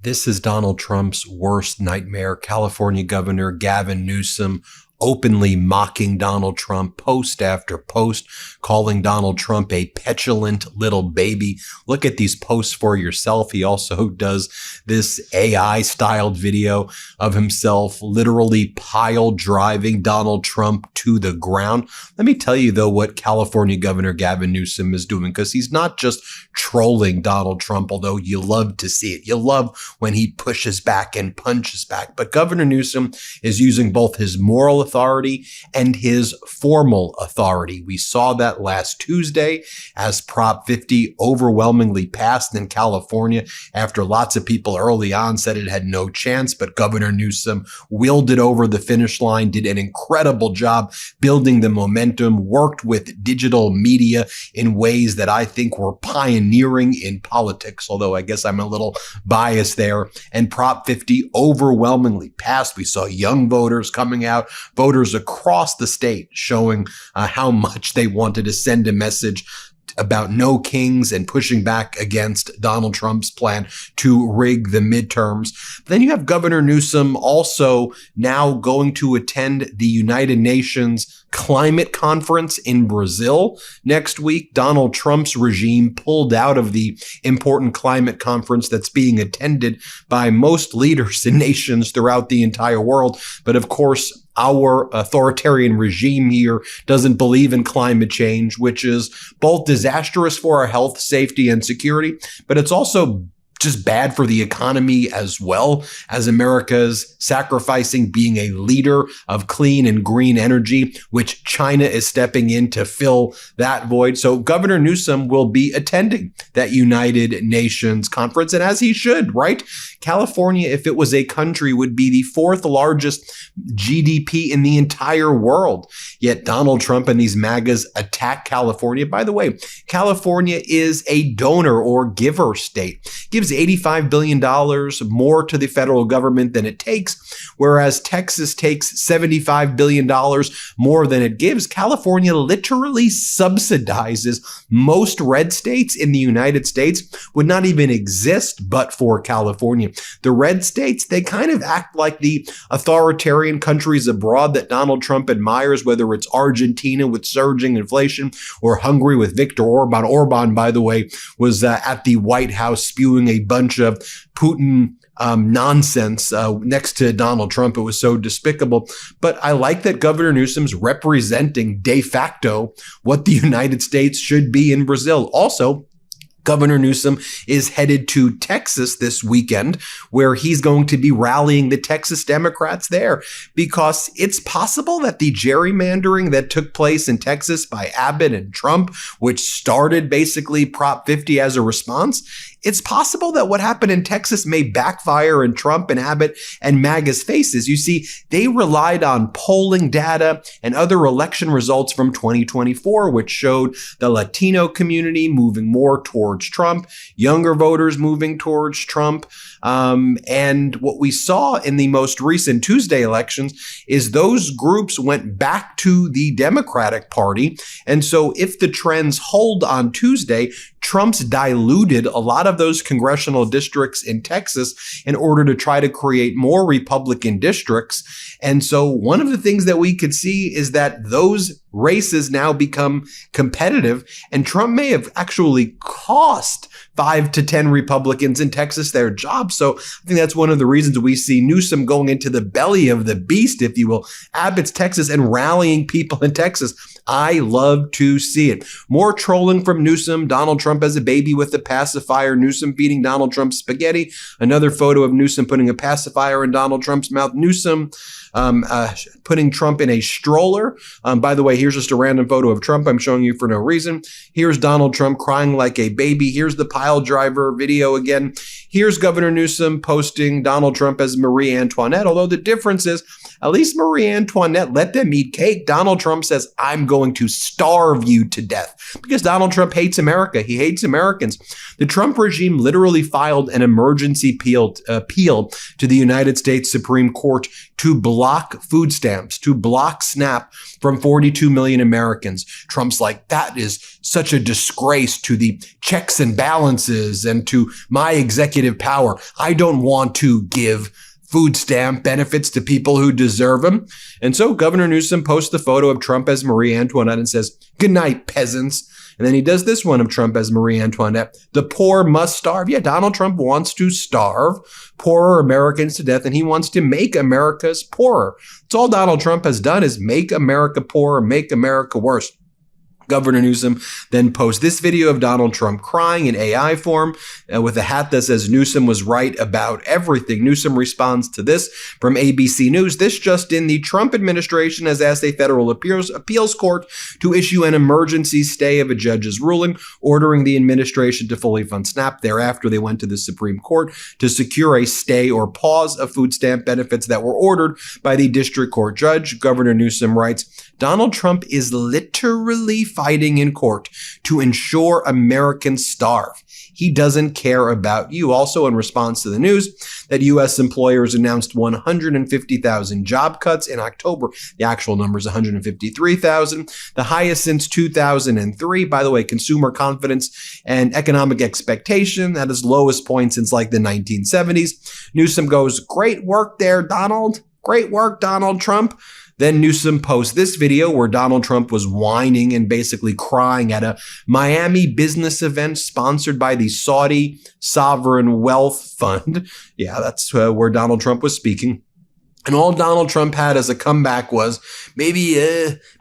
This is Donald Trump's worst nightmare. California Governor Gavin Newsom openly mocking Donald Trump post after post, calling Donald Trump a petulant little baby. Look at these posts for yourself. He also does this AI-styled video of himself literally pile driving Donald Trump to the ground. Let me tell you, though, what California Governor Gavin Newsom is doing, because he's not just trolling Donald Trump, although you love to see it. You love when he pushes back and punches back. But Governor Newsom is using both his moral authority and his formal authority. We saw that last Tuesday as Prop 50 overwhelmingly passed in California after lots of people early on said it had no chance, but Governor Newsom willed it over the finish line, did an incredible job building the momentum, worked with digital media in ways that I think were pioneering in politics, although I guess I'm a little biased there. And Prop 50 overwhelmingly passed. We saw young voters coming out, voters across the state showing how much they wanted to send a message about no kings and pushing back against Donald Trump's plan to rig the midterms. Then you have Governor Newsom also now going to attend the United Nations climate conference in Brazil next week. Donald Trump's regime pulled out of the important climate conference that's being attended by most leaders in nations throughout the entire world. But of course, our authoritarian regime here doesn't believe in climate change, which is both disastrous for our health, safety, and security, but it's also just bad for the economy as well, as America's sacrificing being a leader of clean and green energy, which China is stepping in to fill that void. So Governor Newsom will be attending that United Nations conference, and as he should, right? California, if it was a country, would be the fourth largest GDP in the entire world. Yet Donald Trump and these MAGAs attack California. By the way, California is a donor or giver state. Gives $85 billion more to the federal government than it takes, whereas Texas takes $75 billion more than it gives. California literally subsidizes most red states in the United States, would not even exist but for California. The red states, they kind of act like the authoritarian countries abroad that Donald Trump admires, whether it's Argentina with surging inflation or Hungary with Viktor Orban. Orban, by the way, was at the White House spewing a bunch of Putin nonsense next to Donald Trump. It was so despicable. But I like that Governor Newsom's representing de facto what the United States should be in Brazil. Also, Governor Newsom is headed to Texas this weekend, where he's going to be rallying the Texas Democrats there, because it's possible that the gerrymandering that took place in Texas by Abbott and Trump, which started basically Prop 50 as a response, it's possible that what happened in Texas may backfire in Trump and Abbott and MAGA's faces. You see, they relied on polling data and other election results from 2024, which showed the Latino community moving more towards Trump, younger voters moving towards Trump. And what we saw in the most recent Tuesday elections is those groups went back to the Democratic Party. And so if the trends hold on Tuesday, Trump's diluted a lot of those congressional districts in Texas in order to try to create more Republican districts. And so one of the things that we could see is that those races now become competitive, and Trump may have actually cost 5 to 10 Republicans in Texas their jobs. So I think that's one of the reasons we see Newsom going into the belly of the beast, if you will, Abbott's Texas, and rallying people in Texas. I love to see it. More trolling from Newsom. Donald Trump as a baby with a pacifier. Newsom feeding Donald Trump spaghetti. Another photo of Newsom putting a pacifier in Donald Trump's mouth. Newsom putting Trump in a stroller. By the way, here's just a random photo of Trump I'm showing you for no reason. Here's Donald Trump crying like a baby. Here's the pile driver video again. Here's Governor Newsom posting Donald Trump as Marie Antoinette, although the difference is at least Marie Antoinette let them eat cake. Donald Trump says, I'm going to starve you to death, because Donald Trump hates America. He hates Americans. The Trump regime literally filed an emergency appeal to the United States Supreme Court to block food stamps, to block SNAP from $42 2 million Americans. Trump's like, that is such a disgrace to the checks and balances and to my executive power. I don't want to give food stamp benefits to people who deserve them. And so Governor Newsom posts the photo of Trump as Marie Antoinette and says, "Good night, peasants." And then he does this one of Trump as Marie Antoinette. "The poor must starve." Yeah, Donald Trump wants to starve poorer Americans to death, and he wants to make America's poorer. That's all Donald Trump has done, is make America poorer, make America worse. Governor Newsom then posts this video of Donald Trump crying in AI form with a hat that says Newsom was right about everything. Newsom responds to this from ABC News. "This just in, the Trump administration has asked a federal appeals court to issue an emergency stay of a judge's ruling ordering the administration to fully fund SNAP. Thereafter, they went to the Supreme Court to secure a stay or pause of food stamp benefits that were ordered by the district court judge." Governor Newsom writes, "Donald Trump is literally fighting in court to ensure Americans starve. He doesn't care about you." Also, in response to the news that U.S. employers announced 150,000 job cuts in October, the actual number is 153,000, the highest since 2003. By the way, consumer confidence and economic expectation at its lowest point since like the 1970s. Newsom goes, "Great work there, Donald. Great work, Donald Trump." Then Newsom posts this video where Donald Trump was whining and basically crying at a Miami business event sponsored by the Saudi Sovereign Wealth Fund. Yeah, that's where Donald Trump was speaking. And all Donald Trump had as a comeback was, maybe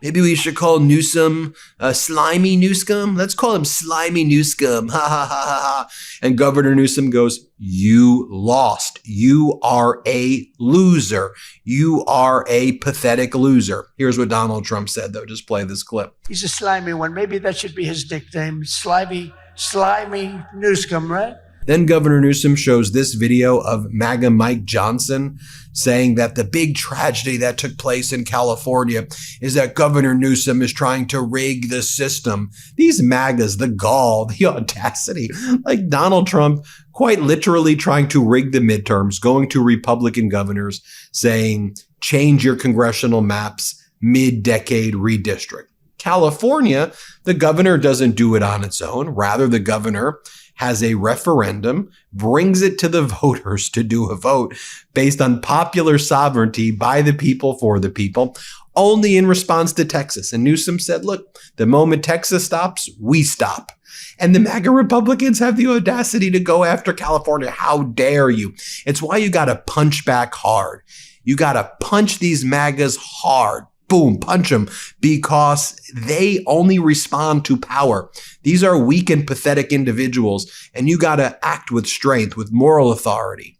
we should call Newsom Slimy Newscum. Let's call him Slimy Newscum. Ha ha ha ha ha. And Governor Newsom goes, "You lost. You are a loser. You are a pathetic loser." Here's what Donald Trump said, though. Just play this clip. "He's a slimy one. Maybe that should be his nickname. Slimy Newscum, right?" Then Governor Newsom shows this video of MAGA Mike Johnson saying that the big tragedy that took place in California is that Governor Newsom is trying to rig the system. These MAGAs, the gall, the audacity, like Donald Trump quite literally trying to rig the midterms, going to Republican governors saying, change your congressional maps, mid-decade redistrict. California, the governor doesn't do it on its own. Rather, the governor has a referendum, brings it to the voters to do a vote based on popular sovereignty by the people for the people, only in response to Texas. And Newsom said, look, the moment Texas stops, we stop. And the MAGA Republicans have the audacity to go after California. How dare you? It's why you got to punch back hard. You got to punch these MAGAs hard. Boom, punch them, because they only respond to power. These are weak and pathetic individuals, and you got to act with strength, with moral authority,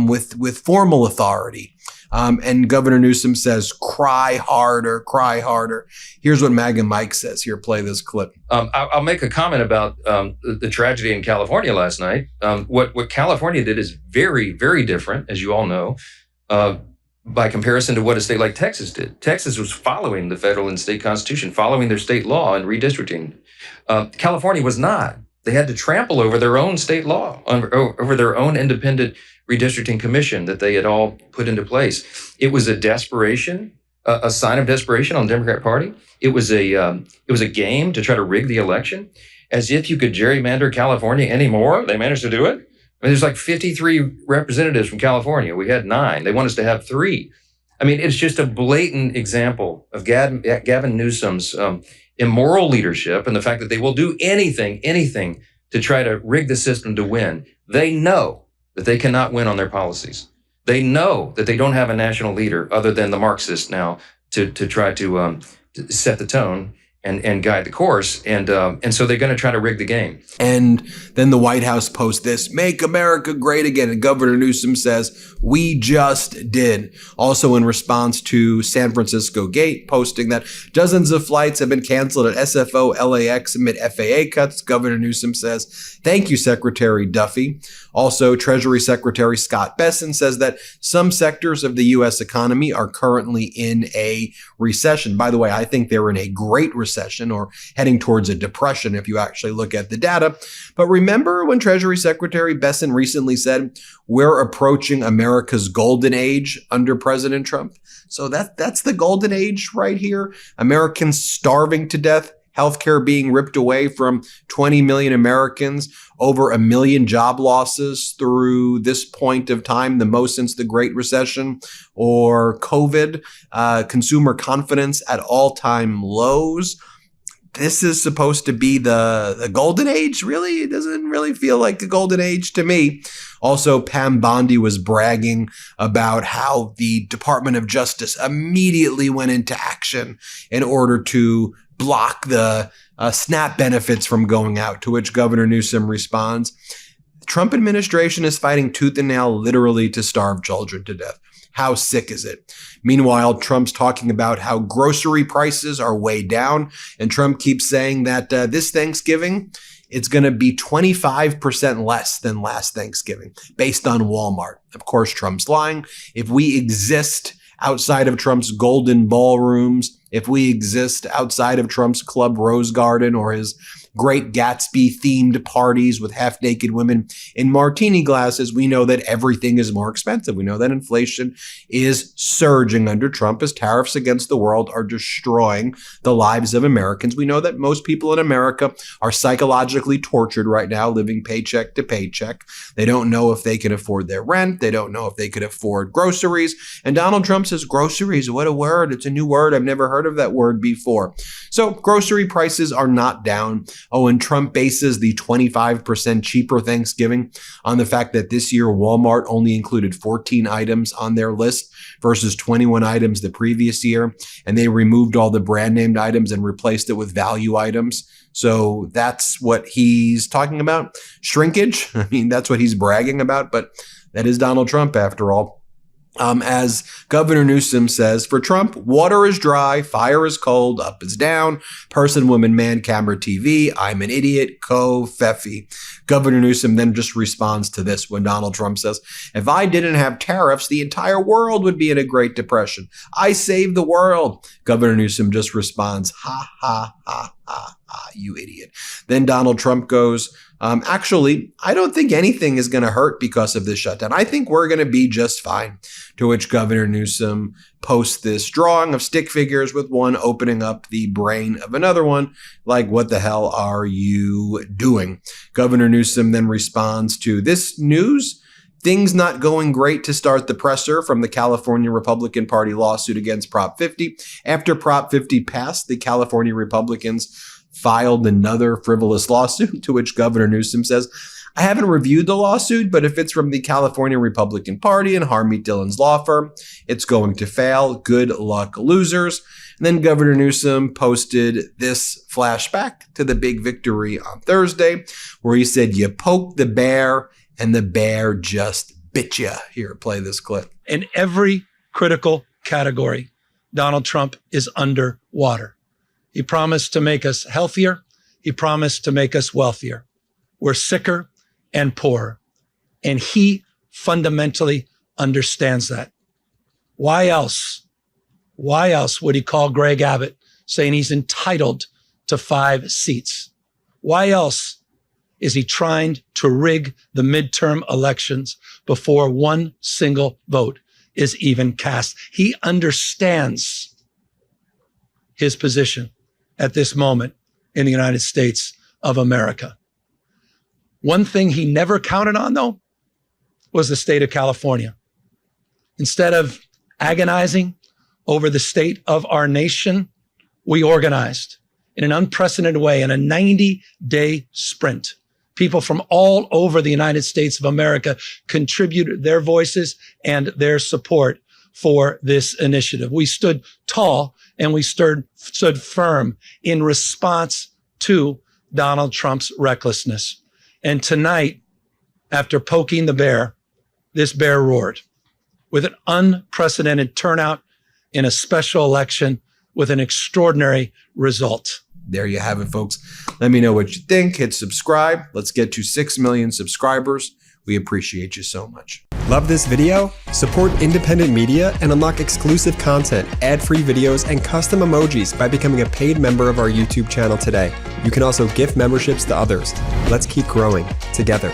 with formal authority. And Governor Newsom says, cry harder, cry harder. Here's what MAGA Mike says. Here, play this clip. I'll make a comment about the tragedy in California last night. What California did is very, very different, as you all know, by comparison to what a state like Texas did. Texas was following the federal and state constitution, following their state law and redistricting. California was not. They had to trample over their own state law, over their own independent redistricting commission that they had all put into place. It was a desperation, a sign of desperation on the Democrat Party. It was a game to try to rig the election, as if you could gerrymander California anymore. They managed to do it. I mean, there's like 53 representatives from California. We had 9. They want us to have 3. I mean, it's just a blatant example of Gavin Newsom's immoral leadership and the fact that they will do anything to try to rig the system to win. They know that they cannot win on their policies. They know that they don't have a national leader other than the Marxists now to try to set the tone and guide the course. And so they're going to try to rig the game. And then the White House posts this, make America great again. And Governor Newsom says, we just did. Also in response to San Francisco Gate posting that dozens of flights have been canceled at SFO, LAX amid FAA cuts. Governor Newsom says, thank you, Secretary Duffy. Also, Treasury Secretary Scott Bessent says that some sectors of the U.S. economy are currently in a recession. By the way, I think they're in a great recession recession or heading towards a depression if you actually look at the data. But remember when Treasury Secretary Bessent recently said, we're approaching America's golden age under President Trump? So that's the golden age right here. Americans starving to death, healthcare being ripped away from 20 million Americans, over 1 million job losses through this point of time, the most since the Great Recession or COVID, consumer confidence at all-time lows. This is supposed to be the golden age? Really? It doesn't really feel like a golden age to me. Also, Pam Bondi was bragging about how the Department of Justice immediately went into action in order to block the SNAP benefits from going out, to which Governor Newsom responds, the Trump administration is fighting tooth and nail literally to starve children to death. How sick is it? Meanwhile, Trump's talking about how grocery prices are way down, and Trump keeps saying that this Thanksgiving, it's going to be 25% less than last Thanksgiving, based on Walmart. Of course, Trump's lying. If we exist outside of Trump's golden ballrooms, if we exist outside of Trump's Club Rose Garden or his Great Gatsby themed parties with half-naked women in martini glasses, we know that everything is more expensive. We know that inflation is surging under Trump as tariffs against the world are destroying the lives of Americans. We know that most people in America are psychologically tortured right now, living paycheck to paycheck. They don't know if they can afford their rent. They don't know if they could afford groceries. And Donald Trump says, groceries, what a word. It's a new word. I've never heard of that word before. So grocery prices are not down. Oh, and Trump bases the 25% cheaper Thanksgiving on the fact that this year Walmart only included 14 items on their list versus 21 items the previous year. And they removed all the brand named items and replaced it with value items. So that's what he's talking about. Shrinkage. I mean, that's what he's bragging about, but that is Donald Trump after all. As Governor Newsom says, for Trump, water is dry, fire is cold, up is down, person, woman, man, camera, TV, I'm an idiot, Feffy. Governor Newsom then just responds to this when Donald Trump says, if I didn't have tariffs, the entire world would be in a Great Depression. I saved the world. Governor Newsom just responds, ha, ha, ha, ha, ha, you idiot. Then Donald Trump goes, actually, I don't think anything is going to hurt because of this shutdown. I think we're going to be just fine. To which Governor Newsom posts this drawing of stick figures with one opening up the brain of another one. Like, what the hell are you doing? Governor Newsom then responds to this news. Things not going great to start the presser from the California Republican Party lawsuit against Prop 50. After Prop 50 passed, the California Republicans filed another frivolous lawsuit, to which Governor Newsom says, I haven't reviewed the lawsuit, but if it's from the California Republican Party and Harmeet Dillon's law firm, it's going to fail. Good luck, losers. And then Governor Newsom posted this flashback to the big victory on Thursday, where he said, you poke the bear and the bear just bit you. Here, play this clip. In every critical category, Donald Trump is underwater. He promised to make us healthier. He promised to make us wealthier. We're sicker and poorer. And he fundamentally understands that. Why else? Why else would he call Greg Abbott saying he's entitled to 5 seats? Why else is he trying to rig the midterm elections before one single vote is even cast? He understands his position at this moment in the United States of America. One thing he never counted on, though, was the state of California. Instead of agonizing over the state of our nation, we organized in an unprecedented way in a 90-day sprint. People from all over the United States of America contributed their voices and their support for this initiative. We stood tall and we stood firm in response to Donald Trump's recklessness. And tonight, after poking the bear, this bear roared with an unprecedented turnout in a special election with an extraordinary result. There you have it, folks. Let me know what you think. Hit subscribe. Let's get to 6 million subscribers. We appreciate you so much. Love this video? Support independent media and unlock exclusive content, ad-free videos, and custom emojis by becoming a paid member of our YouTube channel today. You can also gift memberships to others. Let's keep growing together.